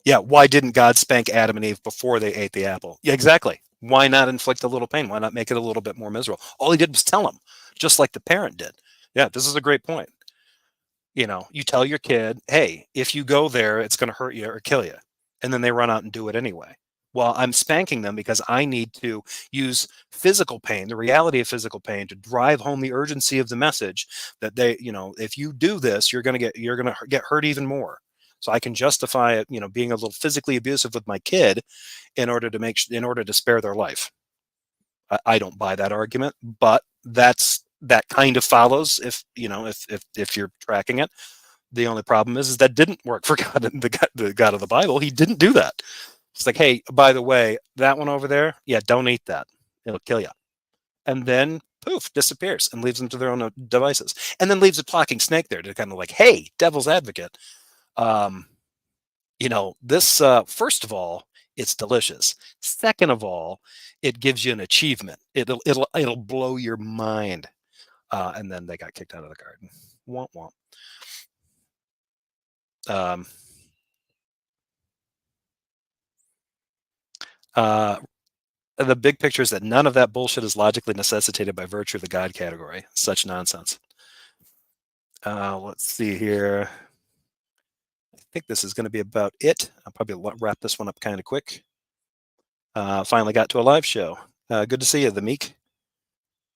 Yeah, why didn't God spank Adam and Eve before they ate the apple? Yeah, exactly. Why not inflict a little pain? Why not make it a little bit more miserable? All he did was tell them, just like the parent did. Yeah, this is a great point. You know, you tell your kid, hey, if you go there, it's going to hurt you or kill you. And then they run out and do it anyway. Well, I'm spanking them because I need to use physical pain, the reality of physical pain, to drive home the urgency of the message that they, you know, if you do this, you're going to get hurt even more. So I can justify it, you know, being a little physically abusive with my kid in order to spare their life. I don't buy that argument, but that kind of follows if you're tracking it. The only problem is that didn't work for God, the God of the Bible. He didn't do that. It's like, hey, by the way, that one over there, yeah, don't eat that. It'll kill you. And then poof, disappears and leaves them to their own devices. And then leaves a talking snake there to kind of like, hey, devil's advocate. This, first of all, it's delicious. Second of all, it gives you an achievement. It'll blow your mind. And then they got kicked out of the garden. Womp womp. The big picture is that none of that bullshit is logically necessitated by virtue of the God category. Such nonsense. Let's see here. I think this is going to be about it. I'll probably wrap this one up kind of quick. Finally got to a live show. Good to see you, the Meek.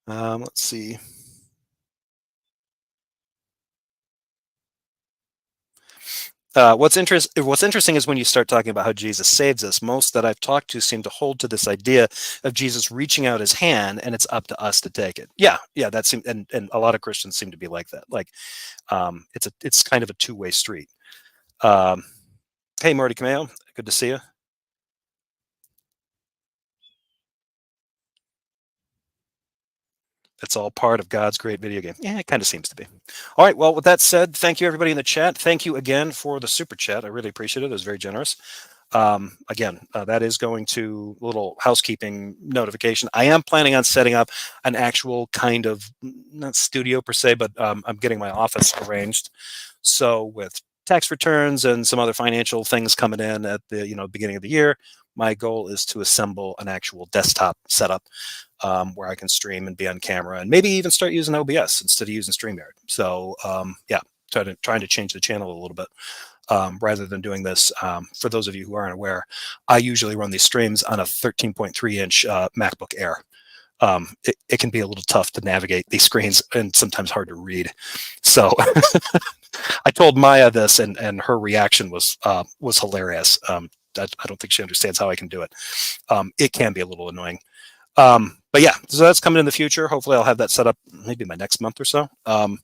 Let's see. What's interesting is when you start talking about how Jesus saves us, most that I've talked to seem to hold to this idea of Jesus reaching out his hand and it's up to us to take it. Yeah, that seems, and a lot of Christians seem to be like that. Like, it's kind of a two-way street. Hey, Marty Cameo, good to see you. It's all part of God's great video game. Yeah, it kind of seems to be. All right. Well, with that said, thank you, everybody in the chat. Thank you again for the super chat. I really appreciate it. It was very generous. Again, that is going to little housekeeping notification. I am planning on setting up an actual kind of, not studio per se, but I'm getting my office arranged. So with tax returns and some other financial things coming in at the beginning of the year, my goal is to assemble an actual desktop setup where I can stream and be on camera and maybe even start using OBS instead of using StreamYard. So trying to change the channel a little bit rather than doing this. For those of you who aren't aware, I usually run these streams on a 13.3-inch MacBook Air. It can be a little tough to navigate these screens and sometimes hard to read. So I told Maya this and her reaction was hilarious. I don't think she understands how I can do it. It can be a little annoying. But yeah, so that's coming in the future. Hopefully I'll have that set up maybe my next month or so. Yeah,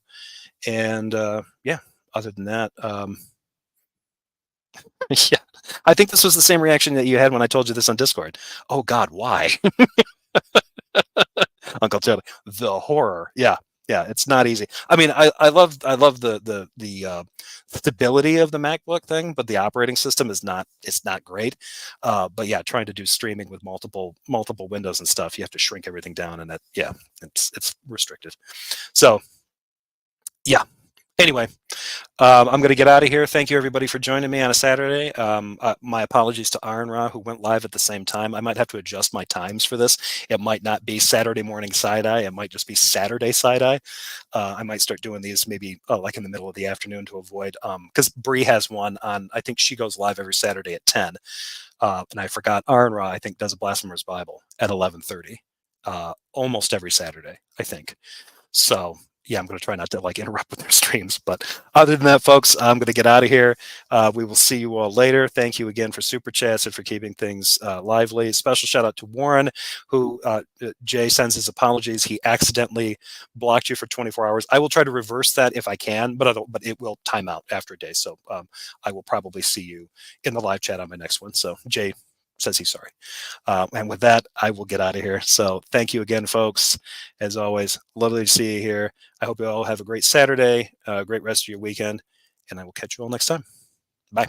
other than that, yeah, I think this was the same reaction that you had when I told you this on Discord. Oh God, why? Uncle Charlie, the horror. Yeah, Yeah, it's not easy. I mean, I love the stability of the MacBook thing, but the operating system is not, it's not great. But yeah, trying to do streaming with multiple windows and stuff, you have to shrink everything down, and that, yeah, it's restricted. So yeah. Anyway, I'm going to get out of here. Thank you, everybody, for joining me on a Saturday. My apologies to Aaron Ra, who went live at the same time. I might have to adjust my times for this. It might not be Saturday morning side-eye. It might just be Saturday side-eye. I might start doing these maybe like in the middle of the afternoon to avoid, because Bree has one on, I think she goes live every Saturday at 10. And I forgot, Aaron Ra, I think, does a Blasphemer's Bible at 11:30 almost every Saturday, I think. So yeah, I'm going to try not to like interrupt with their streams. But other than that, folks, I'm going to get out of here. We will see you all later. Thank you again for super chats and for keeping things lively. Special shout out to Warren, who Jay sends his apologies. He accidentally blocked you for 24 hours. I will try to reverse that if I can, but it will time out after a day. So I will probably see you in the live chat on my next one. So Jay says he's sorry. And with that, I will get out of here. So thank you again, folks. As always, lovely to see you here. I hope you all have a great Saturday, great rest of your weekend, and I will catch you all next time. Bye.